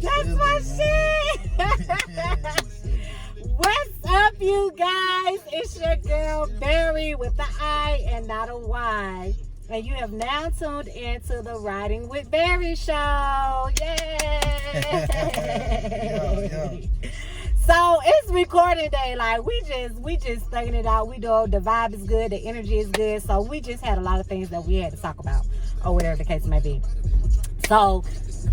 That's my shit. What's up, you guys? It's your girl Berri with the I and not a Y. And you have now tuned into the Riding with Berri show. Yay! So it's recording day. Like we just thugging it out. We do, the vibe is good, the energy is good. So we just had a lot of things that we had to talk about, or whatever the case may be. So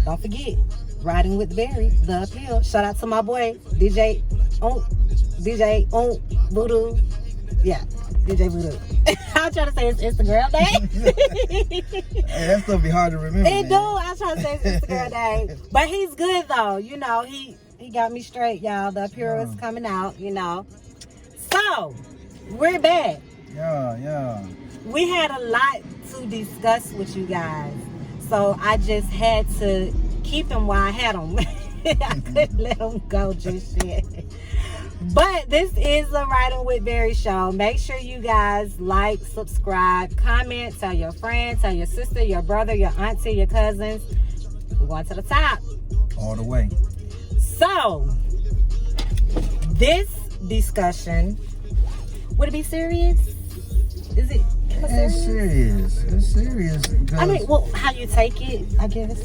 don't forget, Riding with Berri, the appeal. Shout out to my boy DJ Voodoo. Yeah, DJ Voodoo. I'm trying to say his Instagram name. Hey, that's gonna be hard to remember. It do. I'm trying to say his Instagram name, but he's good though. You know, he got me straight, y'all. The appeal is coming out. You know, so we're back. Yeah. We had a lot to discuss with you guys, so I just had to keep him while I had him. I couldn't let him go just yet. But this is the Riding with Berri show. Make sure you guys like, subscribe, comment, tell your friend, tell your sister, your brother, your auntie, your cousins. We're going to the top. All the way. So, this discussion, would it be serious? Is it? It's serious. It's serious. I mean, well, how you take it, I guess,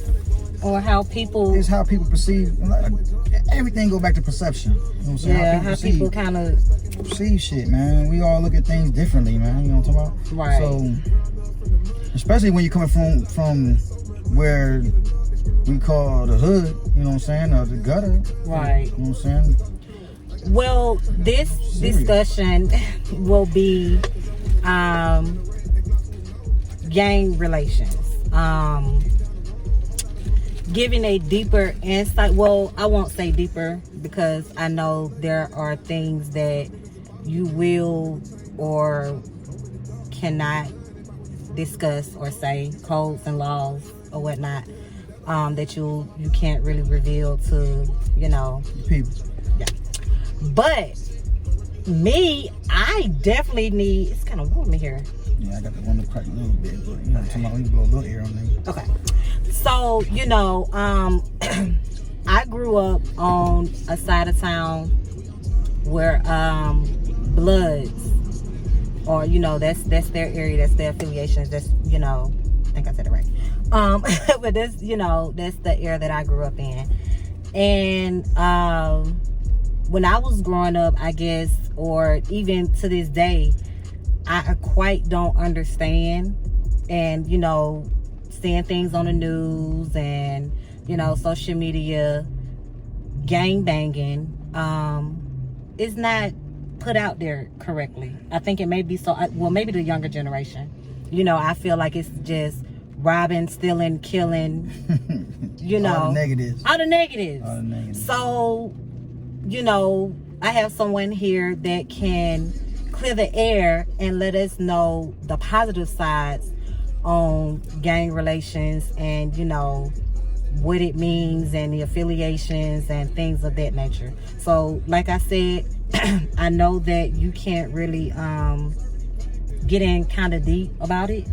or how people. It's how people perceive. Everything go back to perception. You know what I'm saying? Yeah, how people kind of perceive shit, man. We all look at things differently, man. You know what I'm talking about? Right. So, especially when you're coming from where we call the hood, you know what I'm saying, or the gutter. Right. You know what I'm saying? Well, this discussion will be gang relations. Giving a deeper insight. Well, I won't say deeper because I know there are things that you will or cannot discuss or say, codes and laws or whatnot, that you can't really reveal to, you know, people. Yeah. But me, I definitely need. It's kind of warm in here. Yeah, I got the window cracked a little bit, but you know, talking about, we can blow a little air on there. Okay. So, you know, I grew up on a side of town where Bloods, or, you know, that's their area, that's their affiliations, that's, you know, I think I said it right. But that's, you know, that's the area that I grew up in. And when I was growing up, I guess, or even to this day, I quite don't understand. And, you know, seeing things on the news and, you know, social media, gang banging, is not put out there correctly. I think it may be so, well, maybe the younger generation. You know, I feel like it's just robbing, stealing, killing, you know. All the negatives. All the negatives. All the negatives. So, you know, I have someone here that can clear the air and let us know the positive sides on gang relations and, you know, what it means and the affiliations and things of that nature. So, like I said, I know that you can't really get in kind of deep about it.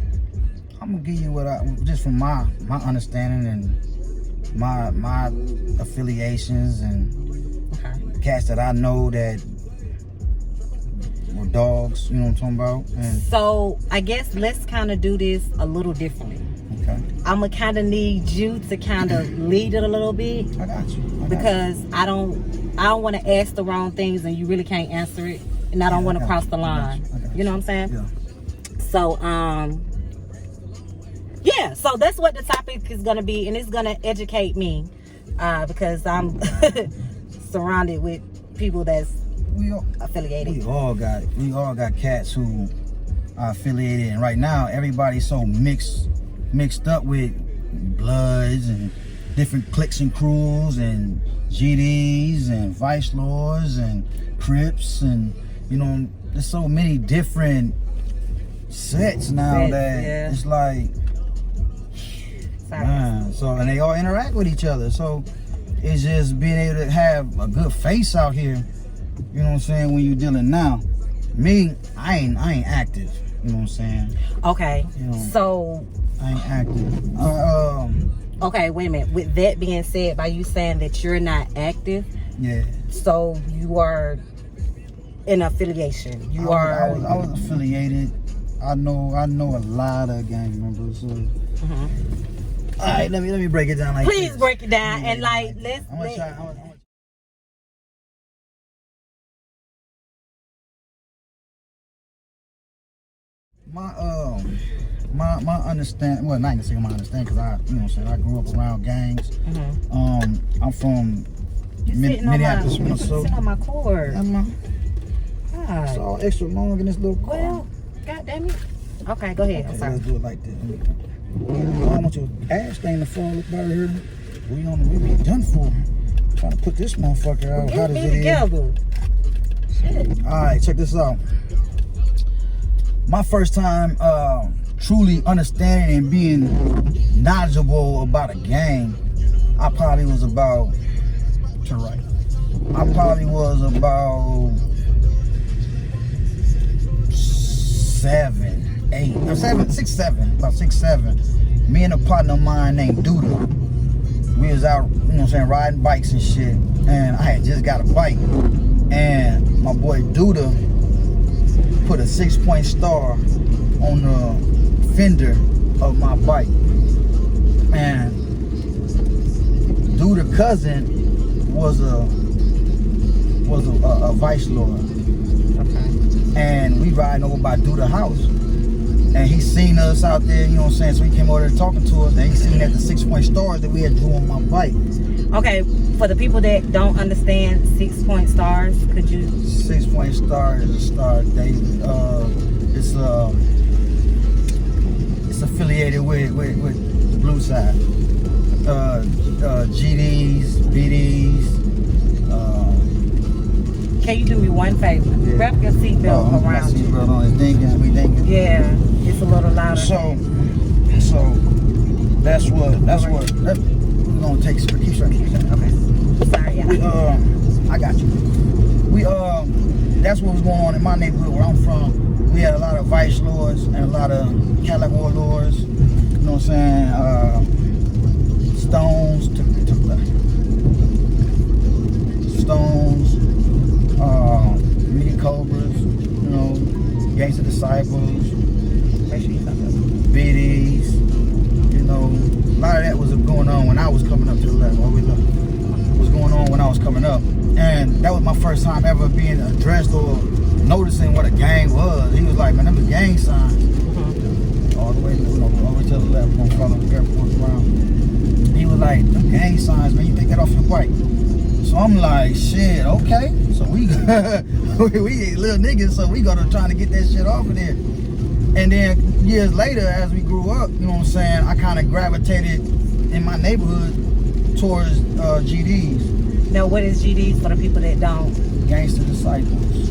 I'm gonna give you what just from my understanding and my affiliations and cats that I know that were dogs, you know what I'm talking about? And so I guess let's kind of do this a little differently. Okay. I'm gonna kind of need you to kind of lead it a little bit. I got you. Because I don't want to ask the wrong things and you really can't answer it, and I don't want to cross the line. You know what I'm saying? Yeah. So yeah. So that's what the topic is gonna be, and it's gonna educate me because I'm surrounded with people that's affiliated. We all got cats who are affiliated, and right now everybody's so mixed up with Bloods and different cliques and crews and GDs and Vice Lords and Crips, and you know, there's so many different sets now that it's like, man. So, and they all interact with each other. So it's just being able to have a good face out here. You know what I'm saying? When you're dealing now, me, I ain't active. You know what I'm saying? Okay. You know, so I ain't active. Okay, wait a minute. With that being said, by you saying that you're not active, Yeah. so you are in affiliation. You are. I was affiliated. I know a lot of gang members. So. All right, let me break it down like Please this. break it down and like let's. I'm gonna try. My understand. Well, not even say my understand because I, I grew up around gangs. I'm from Minneapolis, Minnesota. Sitting on my cord. It's all extra long in this little car. Well, God damn it. Okay, go ahead. I'm sorry. Let's do it like this. I don't want your ass thing to fall up out here. We be done for. Trying to put this motherfucker out. How does it together? Shit. All right, check this out. My first time truly understanding and being knowledgeable about a gang, I probably was about about 6, 7. Me and a partner of mine named Duda, we was out, riding bikes and shit. And I had just got a bike. And my boy Duda put a 6-point star on the fender of my bike. And Duda's cousin was a vice lord. Okay. And we riding over by Duda's house. And he seen us out there, so he came over there talking to us, and he seen that the 6-point stars that we had drew on my bike. Okay, for the people that don't understand 6-point stars, could you? 6-point star is a star, David. It's affiliated with the blue side. GDs, BDs. Can you do me one favor? Yeah. Wrap your seatbelt around you. Seatbelt on. It's dinking. We dinking. Yeah, it's a little louder. So that's what. We're gonna take keep straight. Okay. Sorry, y'all. I got you. That's what was going on in my neighborhood where I'm from. We had a lot of vice lords and a lot of Cadillac warlords. You know what I'm saying? Stones, Mini Cobras, Gangsta Disciples, BDs, a lot of that was going on when I was coming up to the left. It was going on when I was coming up. And that was my first time ever being addressed or noticing what a gang was. He was like, man, them are gang signs. All the way to the left, we're gonna follow the airport around. He was like, them gang signs, man, you take that off your bike. So I'm like, shit, okay. So we little niggas, so we go to trying to get that shit off of there. And then years later, as we grew up, I kind of gravitated in my neighborhood towards GDs. Now, what is GDs for the people that don't? Gangsta Disciples.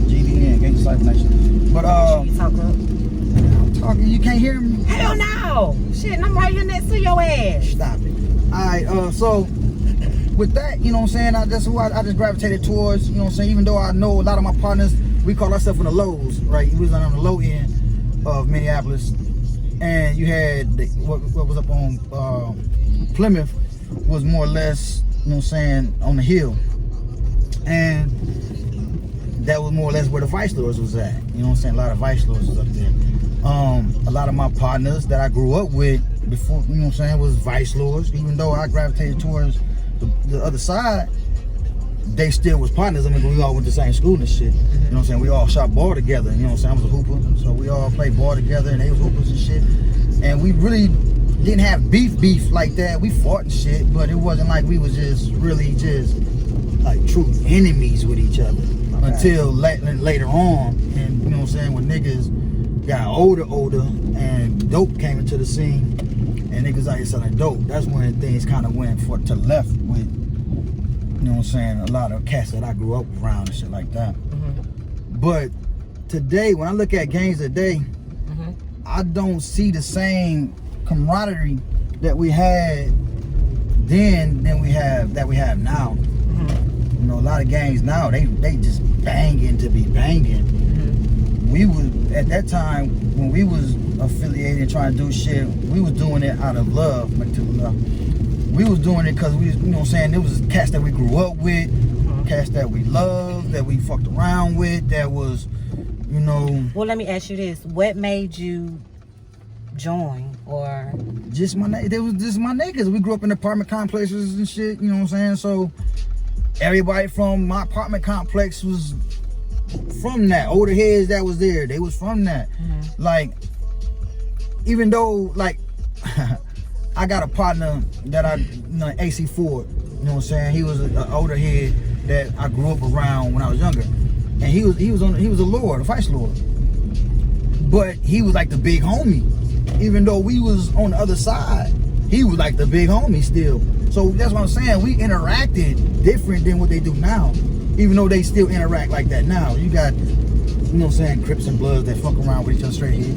GDN, Gangsta Disciple Nation. But you talk up. I'm talking, you can't hear me? Hell no! Shit, and I'm right here next to your ass. Stop it. Alright, so with that, that's who I just gravitated towards, even though I know a lot of my partners, we call ourselves in the lows, right? We was on the low end of Minneapolis, and you had what was up on Plymouth was more or less, on the hill, and that was more or less where the vice lords was at. A lot of vice lords was up there. A lot of my partners that I grew up with before, was vice lords. Even though I gravitated towards the other side, they still was partners. I mean, we all went to the same school and shit. We all shot ball together. I was a hooper, so we all played ball together, and they was hoopers and shit. And we really didn't have beef like that. We fought and shit, but it wasn't like we was just really like true enemies with each other until later on. And when niggas got older, and dope came into the scene, and niggas out here selling dope, that's when things kind of went to left with, a lot of cats that I grew up around and shit like that. But today, when I look at gangs today, I don't see the same camaraderie that we had then than we have now. A lot of gangs now, they just banging to be banging. we was at that time when we was affiliated and trying to do shit, we was doing it out of love, we was doing it because we was, you know what I'm saying, there was cats that we grew up with, cats that we loved, that we fucked around with, that was, you know. Well, let me ask you this: what made you join? Or just there was just my niggas. We grew up in apartment complexes and shit, you know what I'm saying? So everybody from my apartment complex was from that. Older heads that was there, they was from that. Like, even though, like, I got a partner that AC Ford, you know what I'm saying? He was an older head that I grew up around when I was younger. And he was a lord, a vice lord. But he was like the big homie. Even though we was on the other side, he was like the big homie still. So that's what I'm saying. We interacted different than what they do now. Even though they still interact like that now. You got, you know what I'm saying, Crips and Bloods that fuck around with each other straight here.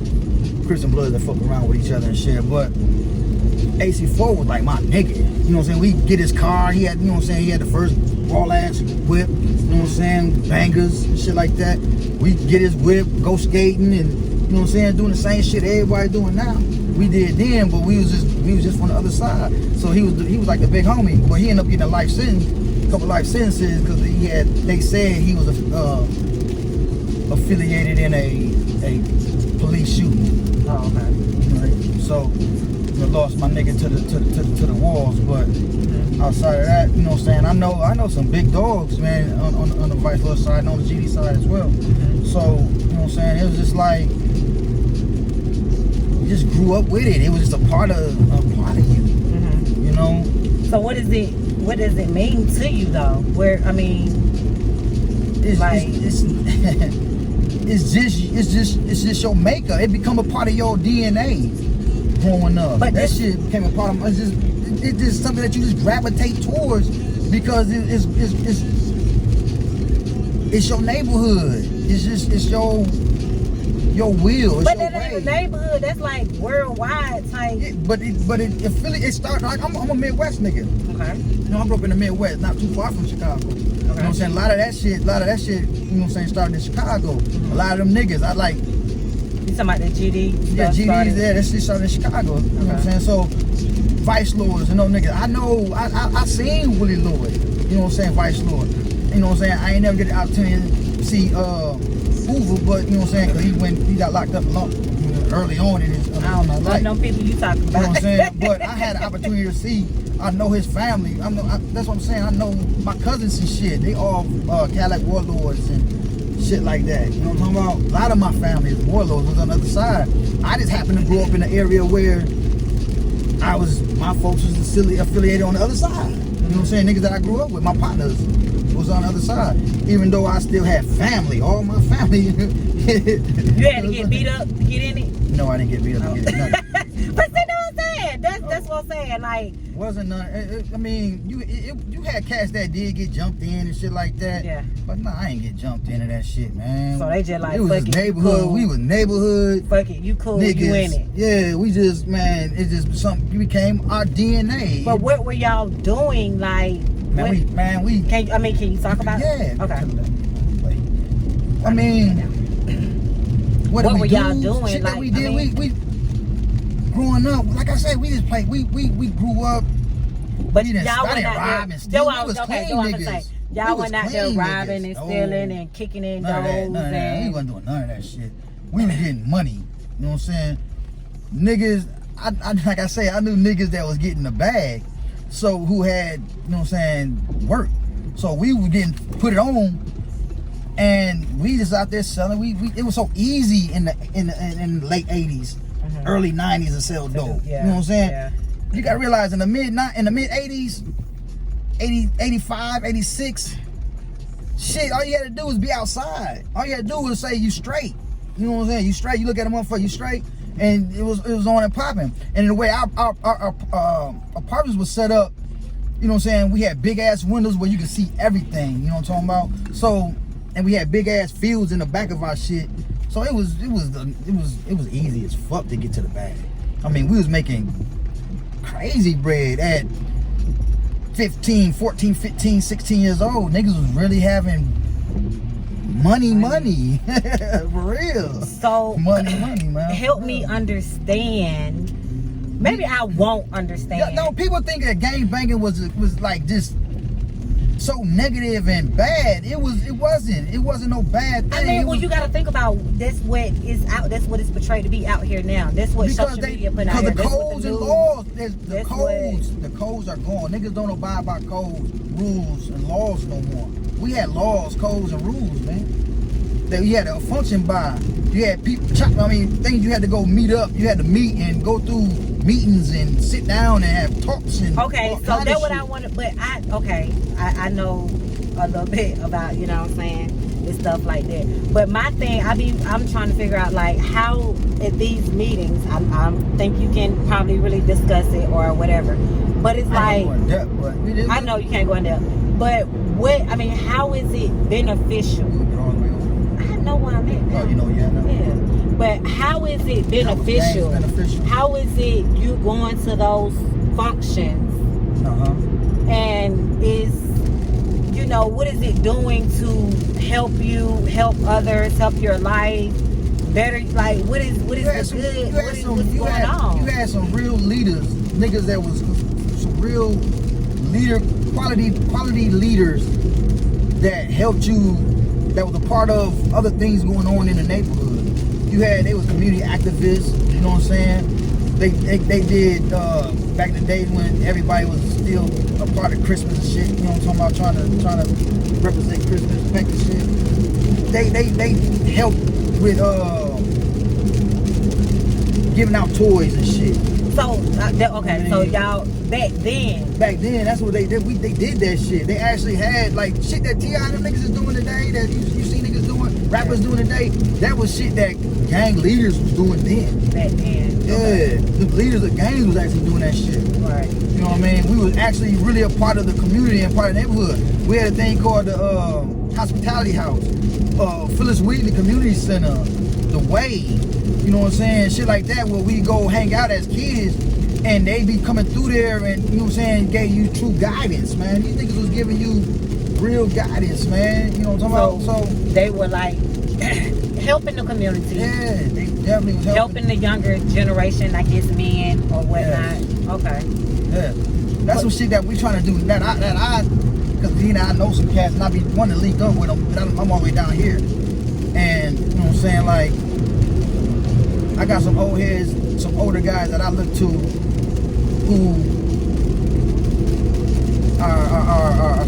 Crips and Bloods that fuck around with each other and shit. But AC4 was like my nigga. You know what I'm saying? We get his car. He had, you know what I'm saying, he had the first raw ass whip. You know what I'm saying? Bangers and shit like that. We get his whip, go skating, and you know what I'm saying, doing the same shit everybody doing now. We did then, but we was just on the other side. So he was like the big homie. But he ended up getting a life sentence, a couple life sentences, because they said he was affiliated in a police shooting. oh, okay. Right? So I lost my nigga to the walls. But outside of that, you know what I'm saying, I know some big dogs, man, on the Vice Lord side and on the GD side as well. So, you know what I'm saying, it was just like, you just grew up with it. It was just a part of you. You know? So what does it mean to you though? Where, I mean, it's like, it's just your makeup. It become a part of your DNA growing up. But that shit became a part of it's just something that you just gravitate towards because it's your neighborhood. It's your will. It's but your that ain't way. a neighborhood. That's like worldwide type. It started. Like, I'm a Midwest nigga. Okay. You know, I grew up in the Midwest, not too far from Chicago. Okay. You know what I'm saying? A lot of that shit, you know what I'm saying, started in Chicago. A lot of them niggas, I like. You talking about the GD? Yeah, GD's there. That shit started in Chicago. You know what I'm saying? So, Vice Lords and no niggas. I know, I seen Willie Lloyd. You know what I'm saying? Vice Lord. You know what I'm saying? I ain't never get the opportunity to see Hoover, but you know what I'm saying? Cause he got locked up early on in his I don't know. Like, no people you talking about. You know what I'm saying? But I had the opportunity to see. I know his family. That's what I'm saying. I know my cousins and shit. They all Cadillac warlords and shit like that. You know what I'm talking about? A lot of my family is warlords was on the other side. I just happened to grow up in an area where my folks was affiliated on the other side. You know what I'm saying? Niggas that I grew up with, my partners was on the other side. Even though I still had family, all my family. You had to get beat up to get in it? No, I didn't get beat up to get in it. But see, know what I'm saying? That's what I'm saying. Like, wasn't none. I mean, you had cats that did get jumped in and shit like that. Yeah. But nah, I ain't get jumped into that shit, man. so they just like, It was fuck just it, neighborhood. cool. We was neighborhood. Fuck it, you cool, niggas. you in it. Yeah, we just, man, it's just something. It became our DNA. But what were y'all doing? Like, we. Can you talk about it? Yeah. Okay. I mean, what were y'all doing? Shit like, that we did. We growing up. Like I said, we just played. We grew up. But we didn't y'all started went out robbing, there. stealing. We was clean niggas. Y'all went out there robbing and stealing and kicking in doors. None of that. We wasn't doing none of that shit. We was getting money. You know what I'm saying? Niggas, like I say, I knew niggas that was getting the bag. So who had, you know what I'm saying, work. So we were getting put it on, and we just out there selling. It was so easy in the late 80s, early 90s to sell dope. Yeah, you know what I'm saying? Yeah. You gotta realize in the mid 80s, 80, 85, 86, shit, all you had to do was be outside. All you had to do was say you straight. You know what I'm saying? You straight. You look at a motherfucker, you straight. And it was on and popping. And the way our apartments was set up, you know what I'm saying, we had big ass windows where you could see everything, you know what I'm talking about? So, and we had big ass fields in the back of our shit. So it was easy as fuck to get to the bag. I mean, we was making crazy bread at 14, 15, 16 years old. Niggas was really having money. For real. So money, man. Help me understand. Maybe I won't understand. No, people think that gang banging was like just so negative and bad. It wasn't. It wasn't no bad thing. I mean, well, you got to think about that's what is out. That's what it's portrayed to be out here now. That's what social media put out here. Because the codes and laws, the codes are gone. Niggas don't abide by codes, rules, and laws no more. We had laws, codes, and rules, man. That you had to function by. You had people. Things you had to go meet up. You had to meet and go through meetings and sit down and have talks and okay, so that's what I wanted. But I know a little bit about, you know what I'm saying, and stuff like that. But my thing, I'm trying to figure out like how at these meetings, I think you can probably really discuss it or whatever. But it's like I know you can't go in depth. But how is it beneficial? I know where I'm at now. Oh, you know, yeah. But how is it beneficial? How is it you going to those functions? And what is it doing to help you, help others, help your life better? Like, what's going on? You had some real leaders, niggas that was some real quality leaders that helped you, that was a part of other things going on in the neighborhood. They was community activists, you know what I'm saying? They did back in the days when everybody was still a part of Christmas and shit, you know what I'm talking about, trying to represent Christmas, respect the shit. They helped with giving out toys and shit. So so y'all back then that's what they did. They did that shit. They actually had like shit that T.I. and them niggas is doing today, that you see niggas doing, rappers doing today. That was shit that gang leaders was doing then. Back then. Yeah, the leaders of gangs was actually doing that shit. Right. You know what I mean? We was actually really a part of the community and part of the neighborhood. We had a thing called the Hospitality House, Phyllis Wheatley Community Center, The Way. You know what I'm saying? Shit like that, where we go hang out as kids and they be coming through there and, you know what I'm saying, gave you true guidance, man. These niggas was giving you real guidance, man. You know what I'm talking about? So they were like helping the community. Yeah, they definitely was helping the younger generation, I guess, men or whatnot. Yes. Okay. Yeah. That's some shit that we trying to do. Because I know some cats and I be wanting to link up with them, but I'm all the way down here. And, you know what I'm saying, like, I got some old heads, some older guys that I look to who are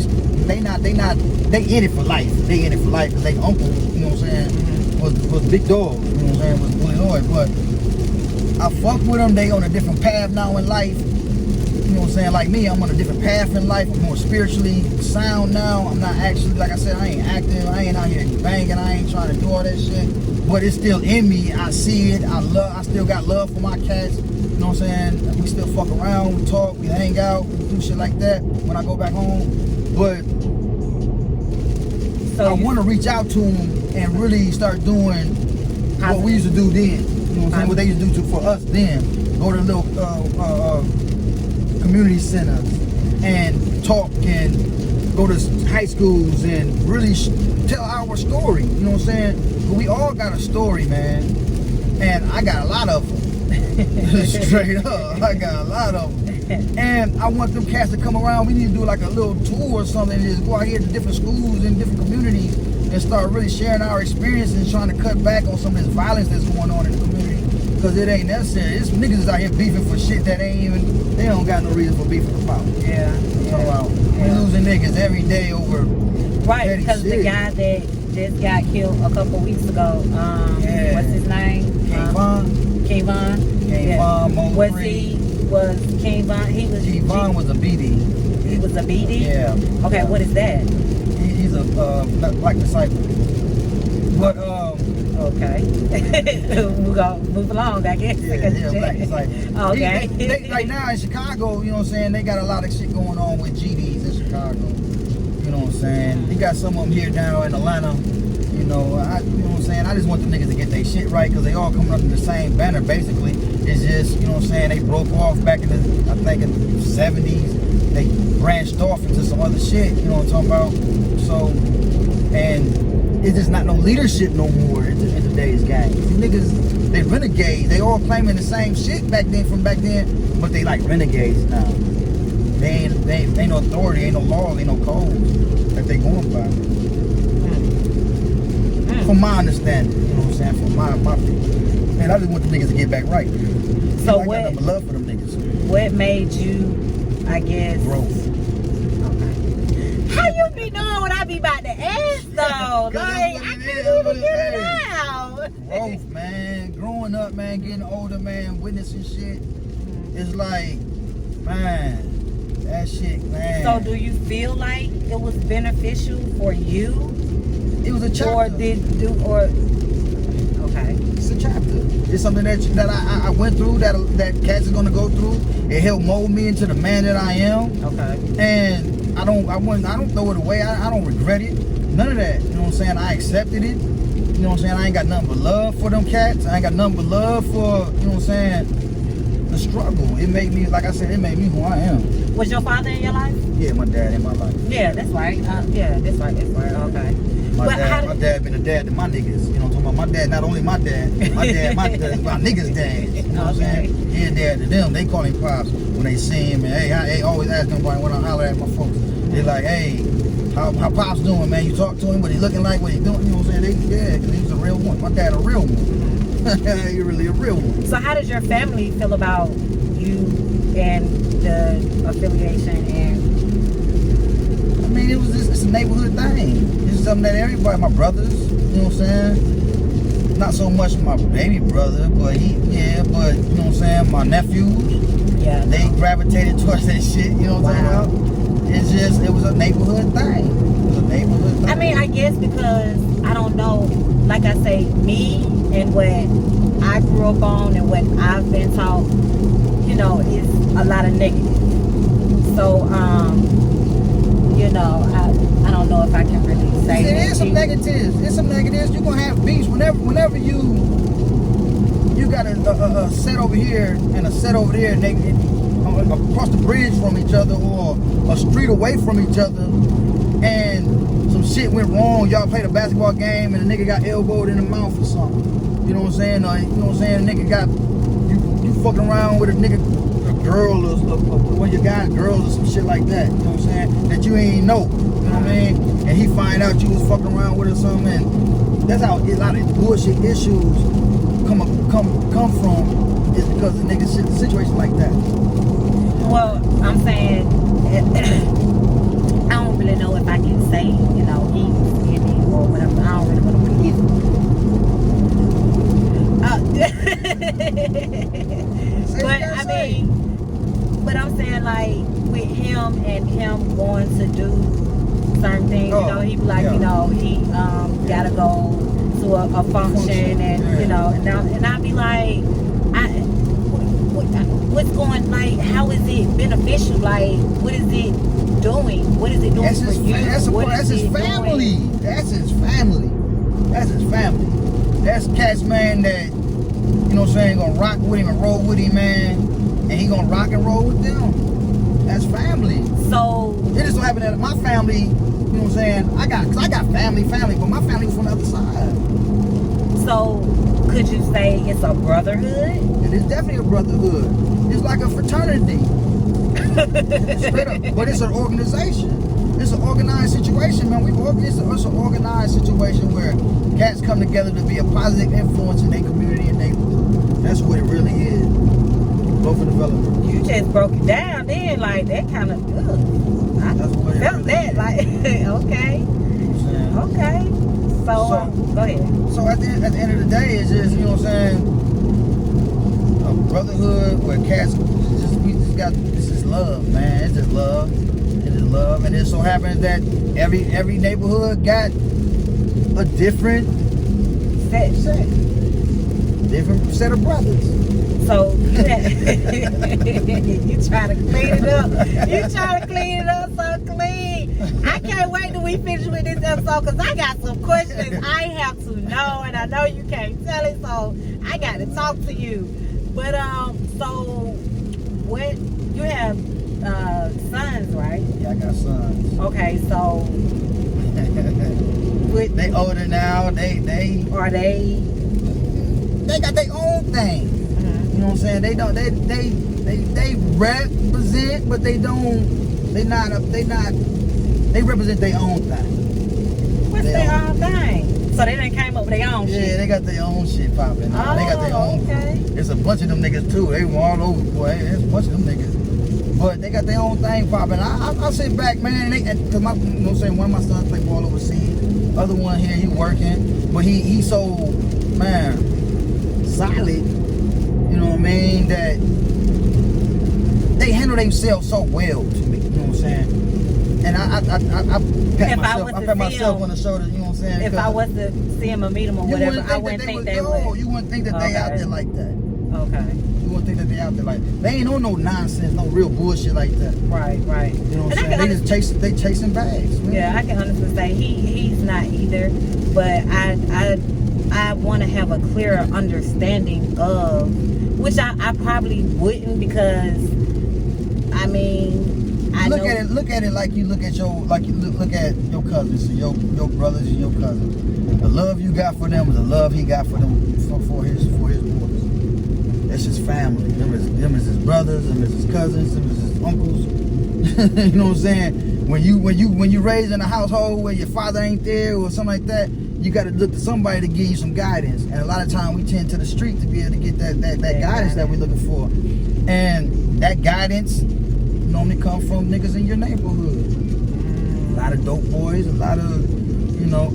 they in it for life. They in it for life because they uncle, you know what I'm saying, was big dog, you know what I'm saying, was Bully Lloyd. But I fuck with them. They on a different path now in life. You know what I'm saying? Like me, I'm on a different path in life. I'm more spiritually sound now. I'm not actually, like I said, I ain't active. I ain't out here banging. I ain't trying to do all that shit. But it's still in me. I see it. I still got love for my cats. You know what I'm saying? We still fuck around. We talk. We hang out. We do shit like that when I go back home. But I want to reach out to them and really start doing what we used to do then. You know what I'm saying? What they used to do for us then. Go to little community centers and talk and go to high schools and really tell our story. You know what I'm saying? But we all got a story, man. And I got a lot of them. Straight up. I got a lot of them. And I want them cats to come around. We need to do like a little tour or something and just go out here to different schools and different communities and start really sharing our experiences and trying to cut back on some of this violence that's going on in the community. Because it ain't necessary. It's niggas is out here beefing for shit that they don't got no reason for beefing about. Yeah. We losing niggas every day over. Right, because the guy that just got killed a couple weeks ago, what's his name? Kayvon. Was Kayvon? Kayvon was a BD. He was a BD? Yeah. Okay, what is that? He's a black disciple. But okay. We're gonna move along, I guess. Yeah, black disciple. Okay. They, like now in Chicago, you know what I'm saying, they got a lot of shit going on with GDs in Chicago. You know what I'm saying? They got some of them here down in Atlanta. You know what I'm saying? I just want the niggas to get their shit right because they all coming up in the same banner basically. It's just, you know what I'm saying, they broke off back in the, I think in the 70s. They branched off into some other shit, you know what I'm talking about? So, and it's just not no leadership no more in today's game. These niggas, they renegades. They all claiming the same shit back then, but they like renegades now. They ain't no authority, ain't no laws, ain't no codes that they going by. From my understanding, you know what I'm saying? From my people. Man, I just want the niggas to get back right. So I got love for them niggas. What made you, I guess, growth? Okay. How you be knowing what I be about to ask though? Like I can't even get it out. Growth, man. Growing up, man. Getting older, man. Witnessing shit. It's like, man. That shit, man. So do you feel like it was beneficial for you? It was a chapter. Okay. It's a chapter. It's something that I went through that cats is gonna go through. It helped mold me into the man that I am. Okay. And I don't throw it away. I don't regret it. None of that. You know what I'm saying? I accepted it. You know what I'm saying? I ain't got nothing but love for them cats. I ain't got nothing but love for, you know what I'm saying, the struggle. It made me, like I said, it made me who I am. Was your father in your life? Yeah, my dad in my life. Yeah, that's right. Yeah, that's right. Okay. My dad been a dad to my niggas. You know what I'm talking about? My dad, not only my dad is my niggas' dad. You know what I'm saying? He a dad to them. They call him Pops when they see him. And hey, always ask them when I holler at my folks. They like, hey, how Pops doing, man? You talk to him, what he looking like, what he doing? You know what I'm saying? Because he was a real one. My dad a real one. He really a real one. So how does your family feel about you and the affiliation? And I mean, it's a neighborhood thing. It's something that everybody, my brothers, you know what I'm saying? Not so much my baby brother, but you know what I'm saying? My nephews, they gravitated towards that shit, you know what I'm talking about? It was a neighborhood thing. It was a neighborhood thing. I mean, I guess because, I don't know, like I say, me and what I grew up on and what I've been taught, you know, is a lot of negative. So, you know, I don't know if I can really say that. There's some negatives. There's some negatives. You're gonna have beefs whenever you got a set over here and a set over there, and they across the bridge from each other or a street away from each other, and some shit went wrong. Y'all played a basketball game and a nigga got elbowed in the mouth or something. You know what I'm saying? You know what I'm saying? A nigga got you fucking around with a girl or one of your guys' girls or some shit like that. You know what I'm saying? That you ain't know. You know what I mean? And he find out you was fucking around with her or something. And that's how a lot of bullshit issues come from. Is because of niggas situation like that. Well, I'm saying I don't really know if I can say, you know, he was me or whatever. I don't really want to put it. But I mean, but I'm saying like with him and him going to do certain things, you know, he be like, you know, he gotta go to a function and you know, and I be like, what's going, like, how is it beneficial? Like, what is it doing? What is it doing for you? That's his family. That's his family. That's his family. That's cats, man, that, you know what I'm saying, gonna rock with him and roll with him, man. And he gonna rock and roll with them. That's family. So it just so happened that my family, you know what I'm saying, I got family, but my family was from the other side. So could you say it's a brotherhood? It is definitely a brotherhood. It's like a fraternity. Straight up. But it's an organization. It's an organized situation, man. It's an organized situation where cats come together to be a positive influence in their community and neighborhood. That's what it really is. Both for development. You just broke it down then, like that kind of good. I felt that, like okay. Okay. So go ahead. So at the end of the day, it's just, you know what I'm saying, a brotherhood where cats we just got, this is love, man. It's just love. It is love. And it so happens that every neighborhood got a different set of brothers. So you try to clean it up. You try to clean it up so clean. I can't wait till we finish with this episode because I got some questions I have to know, and I know you can't tell it, so I got to talk to you. But so what you have sons, right? Yeah, I got sons. Okay, so with. They older now. They Are they got their own thing. Mm-hmm. You know what I'm saying? They don't. They represent, but they don't. They represent their own thing. What's their own thing? So they done came up with their own shit. Yeah, they got their own shit popping. Oh, they got their own. Okay. There's a bunch of them niggas too. They were all over, boy. There's a bunch of them niggas. But they got their own thing popping. I sit back, man. Cause you know what I'm saying, one of my sons play ball overseas. Other one here, he working. But he's so, man, solid. You know what I mean? That they handle themselves so well to me. You know what I'm saying? And I pat myself on the shoulder. You know what I'm saying? If I was to see him or meet him or whatever, I wouldn't think they would. You wouldn't think that they out there like that. Okay. You wouldn't think that they out there like that. They ain't on no nonsense, no real bullshit like that. Right. You know what I'm saying? They chasing bags. Man. Yeah, I can honestly say he's not either. But I want to have a clearer understanding of, which I probably wouldn't, because I mean, Look at it like you look at your cousins, and your brothers and your cousins. The love you got for them is the love he got for them for his boys. That's his family. Them is his brothers, them is his cousins, them is his uncles. You know what I'm saying? When you raised in a household where your father ain't there or something like that, you got to look to somebody to give you some guidance. And a lot of time we tend to the street to be able to get that guidance that we're looking for. And that guidance normally come from niggas in your neighborhood. A lot of dope boys, a lot of,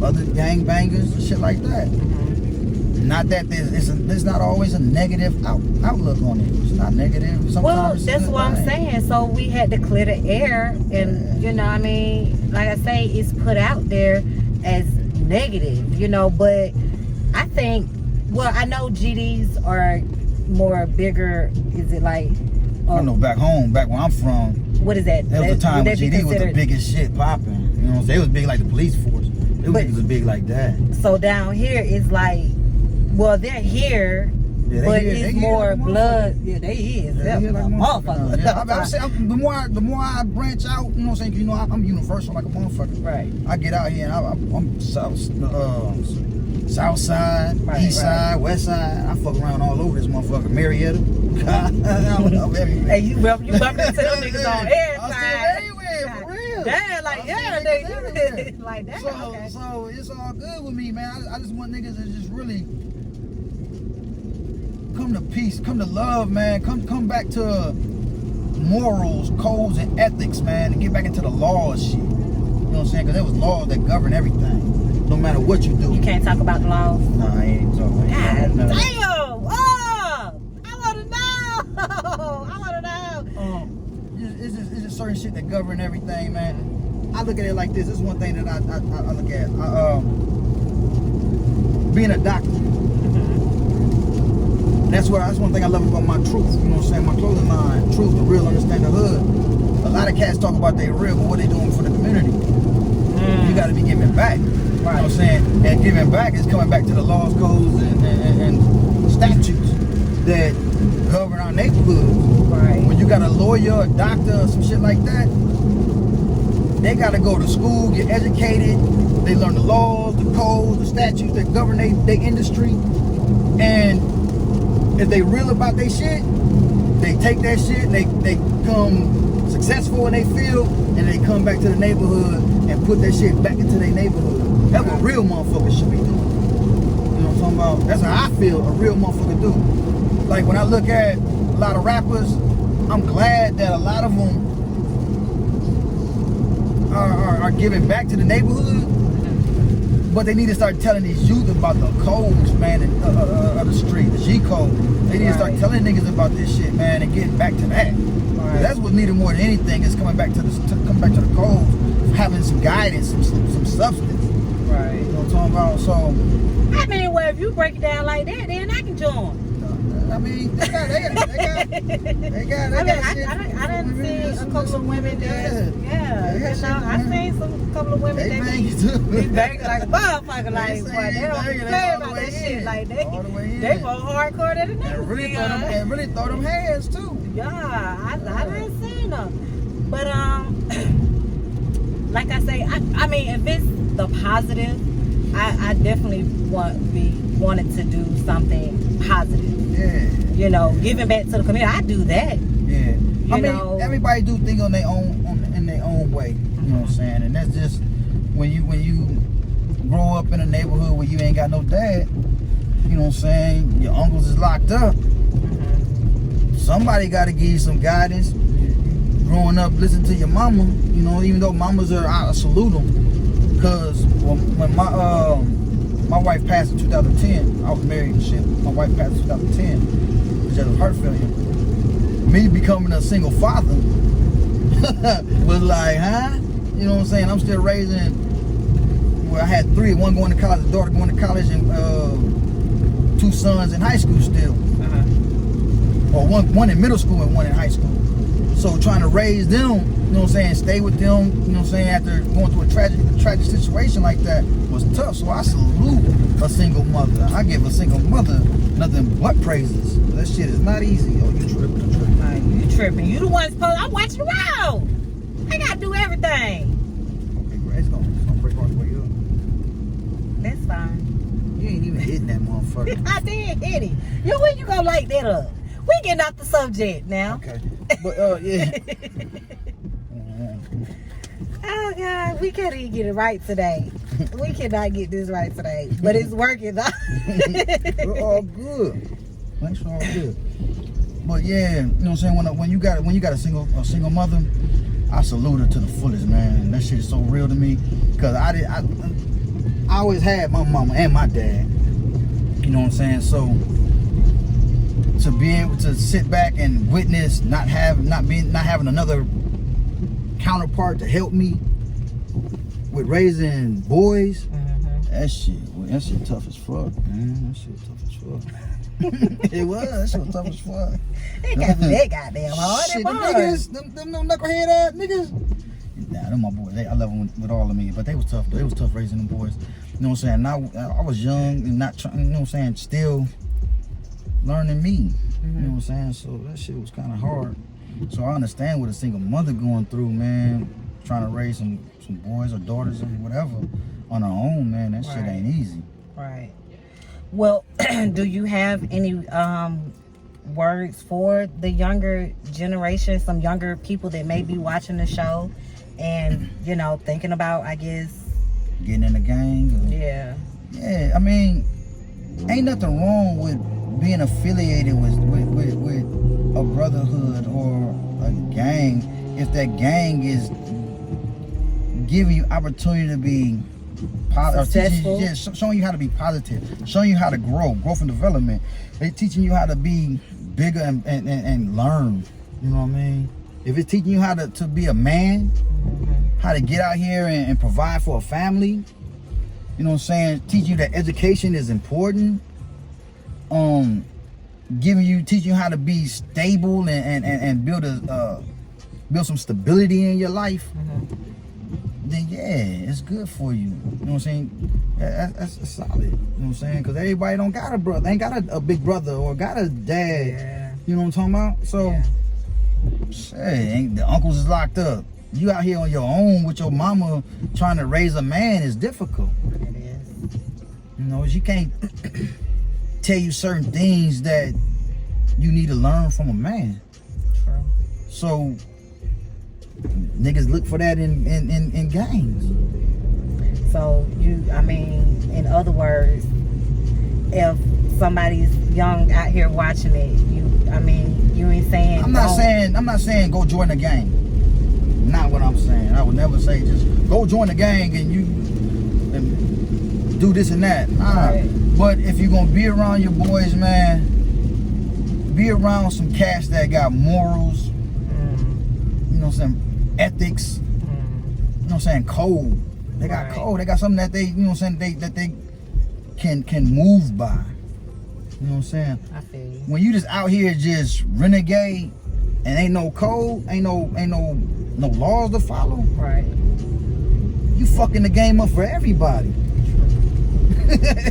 other gang bangers and shit like that. Not that there's not always a negative outlook on it. It's not negative. Sometimes that's what I'm saying. So we had to clear the air, and I mean, like I say, it's put out there as negative, but I think, I know GDs are more bigger. Is it like? I know back where I'm from. What is that? There was a time when GD was the biggest shit popping. You know what I'm saying? They was big like the police force. They was big like that. So down here it's like, they're here, but it's more blood. Yeah, they is. They're like motherfucker. Yeah, the more I branch out, you know what I'm saying? I'm universal like a motherfucker. Right. I get out here and I'm south side, east side, west side. I fuck around all over this motherfucker. Marietta. I'm everywhere. Hey, you bumping into them niggas on every I'm side. still everywhere, for real. Damn, like, they like that. So it's all good with me, man. I just want niggas to just really come to peace, come to love, man. Come back to morals, codes, and ethics, man, and get back into the laws shit. You know what I'm saying? Because there was laws that govern everything, no matter what you do. You can't talk about the laws? Nah, I ain't talking about God that. damn! Oh! I want to know! It's just certain shit that govern everything, man. I look at it like this. This is one thing that I look at. Being a doctor. That's one thing I love about my truth. You know what I'm saying? My clothing line, truth, the real, understand the hood. A lot of cats talk about their real, but what they doing for the community? You got to be giving back. Right. You know what I'm saying? And giving back is coming back to the laws, codes, and statutes that govern our neighborhoods. Right. When you got a lawyer, a doctor, or some shit like that, they got to go to school, get educated. They learn the laws, the codes, the statutes that govern their industry. And if they real about their shit, they take that shit, they become successful in their field, and they come back to the neighborhood and put that shit back into their neighborhood. That's what real motherfuckers should be doing. You know what I'm talking about? That's how I feel a real motherfucker do. Like when I look at a lot of rappers, I'm glad that a lot of them are giving back to the neighborhood, but they need to start telling these youth about the codes, man, of the street, the G code. They need to start telling niggas about this shit, man, and getting back to that. Right. That's what's needed more than anything, is coming back to the codes, having some guidance, some substance. Right. You know what I'm talking about? So I mean, if you break it down like that, then I can join. I mean, they got shit. I done seen a couple of women that, I seen some couple of women that be banging like a motherfucker, like, boy, they don't care about that shit, like, they go hardcore than the niggas. And really throw them hands too. Yeah, I done seen them. But, like I say, I mean, if it's the positive, I definitely wanted to do something positive. Yeah. You know, giving back to the community. I do that. Yeah. I mean, know, everybody do things in their own way. You know what I'm saying? And that's just when you grow up in a neighborhood where you ain't got no dad. You know what I'm saying? Your uncles is locked up. Somebody got to give you some guidance. Growing up, listen to your mama. You know, even though mamas are, I salute them. Because when my wife passed in 2010, I was married and shit. My wife passed in 2010 because of heart failure. Me becoming a single father was like, huh? You know what I'm saying? I'm still raising. Well, I had three. One going to college, a daughter going to college, and 2 sons in high school still. Or one in middle school and one in high school. So trying to raise them, you know what I'm saying, stay with them, you know what I'm saying, after going through a tragic situation like that was tough. So I salute a single mother. I give a single mother nothing but praises. That shit is not easy. Oh, you tripping. You tripping. You the one supposed, I'm watching the road. I gotta do everything. Okay, great. It's gonna break all the way up. That's fine. You ain't even hitting that motherfucker. I did hit it. When you gonna light that up? We getting off the subject now. Okay. But yeah. Oh God, we can't even get it right today. We cannot get this right today, but it's working though. We're all good. Thanks for all good. But yeah, you know what I'm saying. When you got a single mother, I salute her to the fullest, man. That shit is so real to me because I always had my mama and my dad. You know what I'm saying? So to be able to sit back and witness not having another counterpart to help me with raising boys, that shit tough as fuck, man. That shit tough as fuck. It was. That shit was tough as fuck. They got me that goddamn hard. Shit, them niggas, them knucklehead ass niggas. Nah, them my boys. I love them with all of me, but they was tough. They was tough raising them boys. You know what I'm saying? I was young and not trying. You know what I'm saying? Still learning me. You know what I'm saying? So that shit was kind of hard. So I understand what a single mother going through, man. Trying to raise some boys or daughters or whatever on her own, man. That shit ain't easy. Right. Well, do you have any words for the younger generation, some younger people that may be watching the show and, you know, thinking about, I guess, getting in the gang? Yeah. Yeah, I mean, ain't nothing wrong with being affiliated with a brotherhood or a gang if that gang is giving you opportunity to be successful. Showing you how to be positive, showing you how to growth and development. They teaching you how to be bigger and learn. You know what I mean? If it's teaching you how to be a man, how to get out here and provide for a family, you know what I'm saying? Teaching you that education is important. Teaching you how to be stable and build some stability in your life. Then yeah, it's good for you. You know what I'm saying? That's solid. You know what I'm saying? Because everybody don't got a brother, ain't got a big brother or got a dad. Yeah. You know what I'm talking about? So, shit, the uncles is locked up. You out here on your own with your mama trying to raise a man is difficult. It is. You know, she can't tell you certain things that you need to learn from a man. True. So niggas look for that in gangs. So in other words, if somebody's young out here watching it, you ain't saying. I'm not saying go join a gang. Not what I'm saying. I would never say just go join a gang and do this and that. Right. But if you're gonna be around your boys, man, be around some cats that got morals. You know what I'm saying? Ethics. You know what I'm saying? Code. They got code. They got something that they, you know what I'm saying, that they can move by. You know what I'm saying? I feel you. When you just out here just renegade and ain't no code, ain't no laws to follow. Right. You fucking the game up for everybody.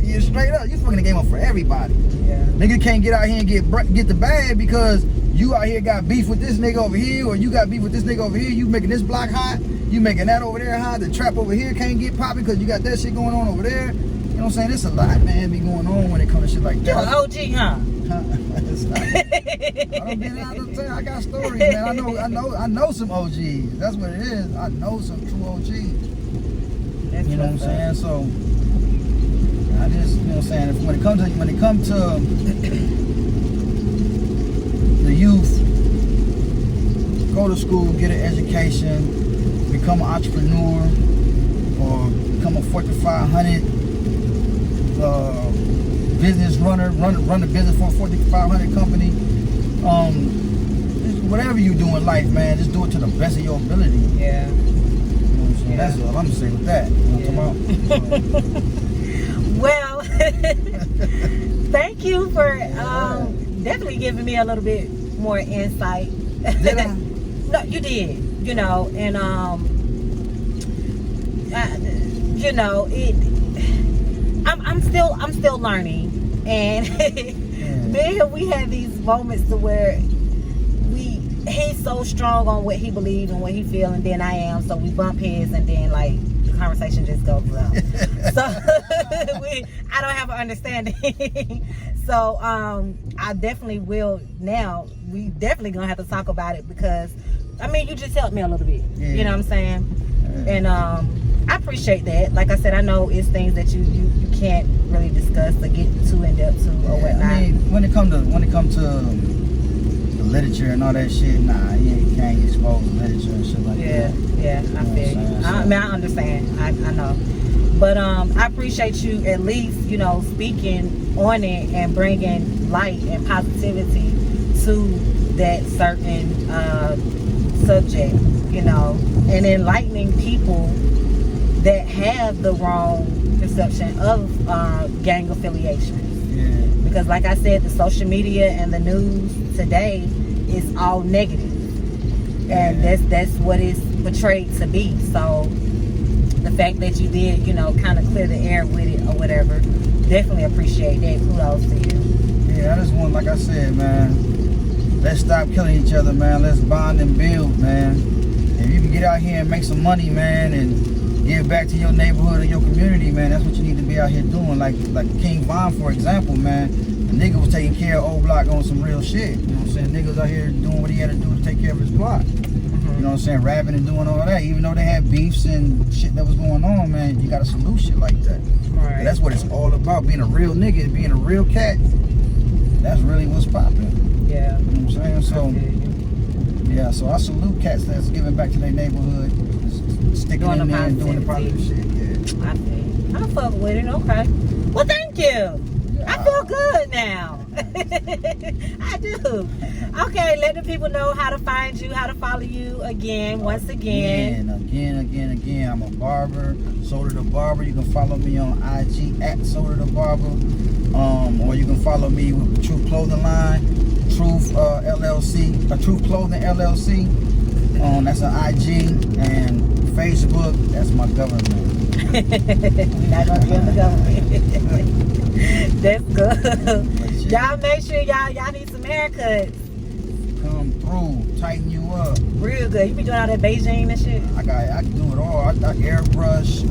You're straight up. You fucking the game up for everybody. Yeah. Nigga can't get out here and get the bag because you out here got beef with this nigga over here, or you got beef with this nigga over here. You making this block hot. You making that over there hot. The trap over here can't get popping because you got that shit going on over there. know what I'm saying? There's a lot, man, be going on when it comes to shit like that. You're an OG, huh? It's not, I don't get out of time. I got stories, man. I know some OGs. That's what it is. I know some true OGs. That's you know what I'm what's saying? So I just, you know what I'm saying, when it comes to the youth, go to school, get an education, become an entrepreneur, or become a Fortune 500 business runner, run a business for a Fortune 500 company. Whatever you do in life, man, just do it to the best of your ability. Yeah. You know what I'm saying? Yeah. That's all I'm gonna say with that. You know what I'm talking about? Well, thank you for definitely giving me a little bit more insight. Did I? No, you did. You know, and you know, I'm still learning, and then we had these moments to where he's so strong on what he believes and what he feels, and then I am, so we bump heads, and then like the conversation just goes up. So I don't have an understanding. So I definitely will now. We definitely gonna have to talk about it, because I mean, you just helped me a little bit. Yeah. You know what I'm saying? And I appreciate that. Like I said, I know it's things that you can't really discuss or get too in depth to or whatnot. I mean, when it come to the literature and all that shit, nah, you can't expose literature and shit like that. Yeah, I feel you. I mean, I understand. I know. But I appreciate you at least, you know, speaking on it and bringing light and positivity to that certain subject, you know, and enlightening people that have the wrong perception of gang affiliation. Yeah. Because like I said, the social media and the news today is all negative. And that's what it's portrayed to be. So the fact that you did, you know, kind of clear the air with it or whatever, definitely appreciate that. Kudos to you. Yeah, I just want, like I said, man, let's stop killing each other, man. Let's bond and build, man. If you can get out here and make some money, man, and give back to your neighborhood or your community, man, that's what you need to be out here doing. Like King Von, for example, man, the nigga was taking care of old block on some real shit. You know what I'm saying? Niggas out here doing what he had to do to take care of his block. You know what I'm saying? Rapping and doing all that. Even though they had beefs and shit that was going on, man, you gotta salute shit like that. Right. And that's what it's all about. Being a real nigga, being a real cat. That's really what's popping. Yeah. You know what I'm saying? So, yeah, so I salute cats that's giving back to their neighborhood, sticking in there and doing the positive shit. Yeah. I think I fuck with it. Okay. Well, thank you. Yeah. I feel good now. I do. Okay, let the people know how to find you, how to follow you again, once again. Again. I'm a barber, Soda the Barber. You can follow me on IG at Soda the Barber. Or you can follow me with the Truth Clothing Line, Truth LLC, Truth Clothing LLC. That's an IG, and Facebook. That's my government. We're not gonna be in the government. That's good. Y'all make sure y'all need some haircuts. Come through, tighten you up. Real good. You be doing all that Beijing and shit? I can do it all. I airbrush,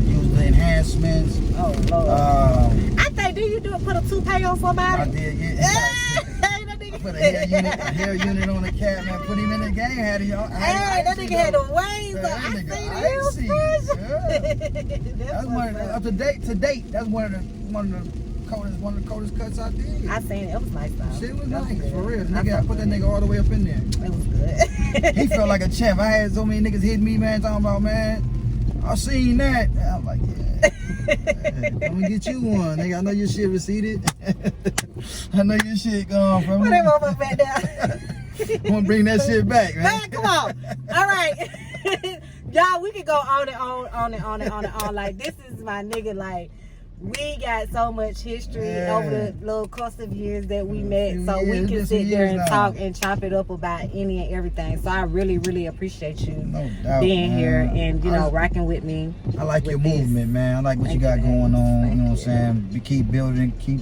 use the enhancements. Oh Lord. I think, do you put a toupee on somebody? I did, yeah. I put a hair unit on the cat, man. Put him in the game. Had it, hey, that nigga had the waves. I see the That's one of the, to date. That's one of the coldest cuts I did. I seen it. It was nice though. Shit was nice, for real. Nigga, I put that nigga all the way up in there. It was good. He felt like a champ. I had so many niggas hit me, man, talking about, man, I seen that. And I'm like, yeah. I'm gonna get you one, nigga. I know your shit receded. I know your shit gone from me. Put him over back there. I'm gonna bring that shit back, man. Man, come on. All right. Y'all, we could go on and on. Like, this is my nigga. Like, we got so much history over the little course of years that we met, so we can sit there and talk and chop it up about any and everything. So I really, really appreciate you being here and, you know, rocking with me. I like your movement, man. I like what you got going on. You know what I'm saying? We keep building, keep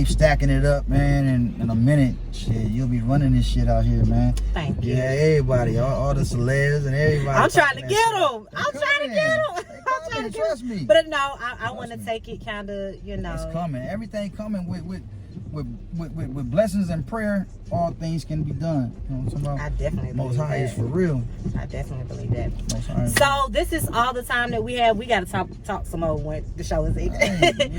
stacking it up, man. And in a minute, shit, you'll be running this shit out here, man. Thank you. Yeah, everybody, all the celebs and everybody. I'm trying to get them. I'm trying to get them. Trust me. But no, I want to take it kind of, you know. It's coming. Everything coming with blessings and prayer. All things can be done. You know what I'm talking about? I definitely believe Most High that. is for real. I definitely believe that. Most High. So this is all the time that we have. We got to talk some more when the show is ended.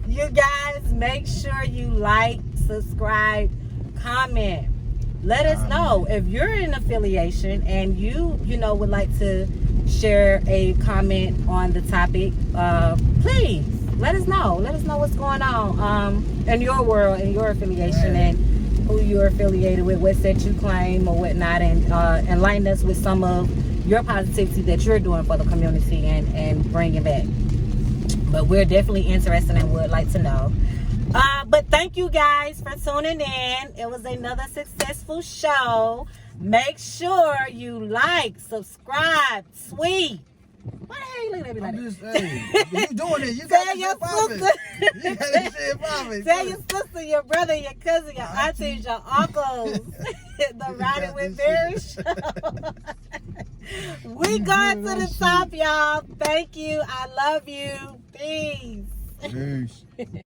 You guys, make sure you like, subscribe, comment. Let us know if you're in affiliation and you know, would like to share a comment on the topic. Please let us know. Let us know what's going on in your world, in your affiliation, and who you're affiliated with, what set you claim or whatnot, and enlighten us with some of your positivity that you're doing for the community and bringing back. But we're definitely interested and would like to know. But thank you guys for tuning in. It was another successful show. Make sure you like, subscribe, tweet. Why the hell you looking at me like that? Hey, you doing it. You got Tell this your shit popping. sister. You got this shit popping. Tell your sister, your brother, your cousin, your aunties, your uncles. The Riding with Berri show. We going to the top, y'all. Thank you. I love you. Peace. Peace.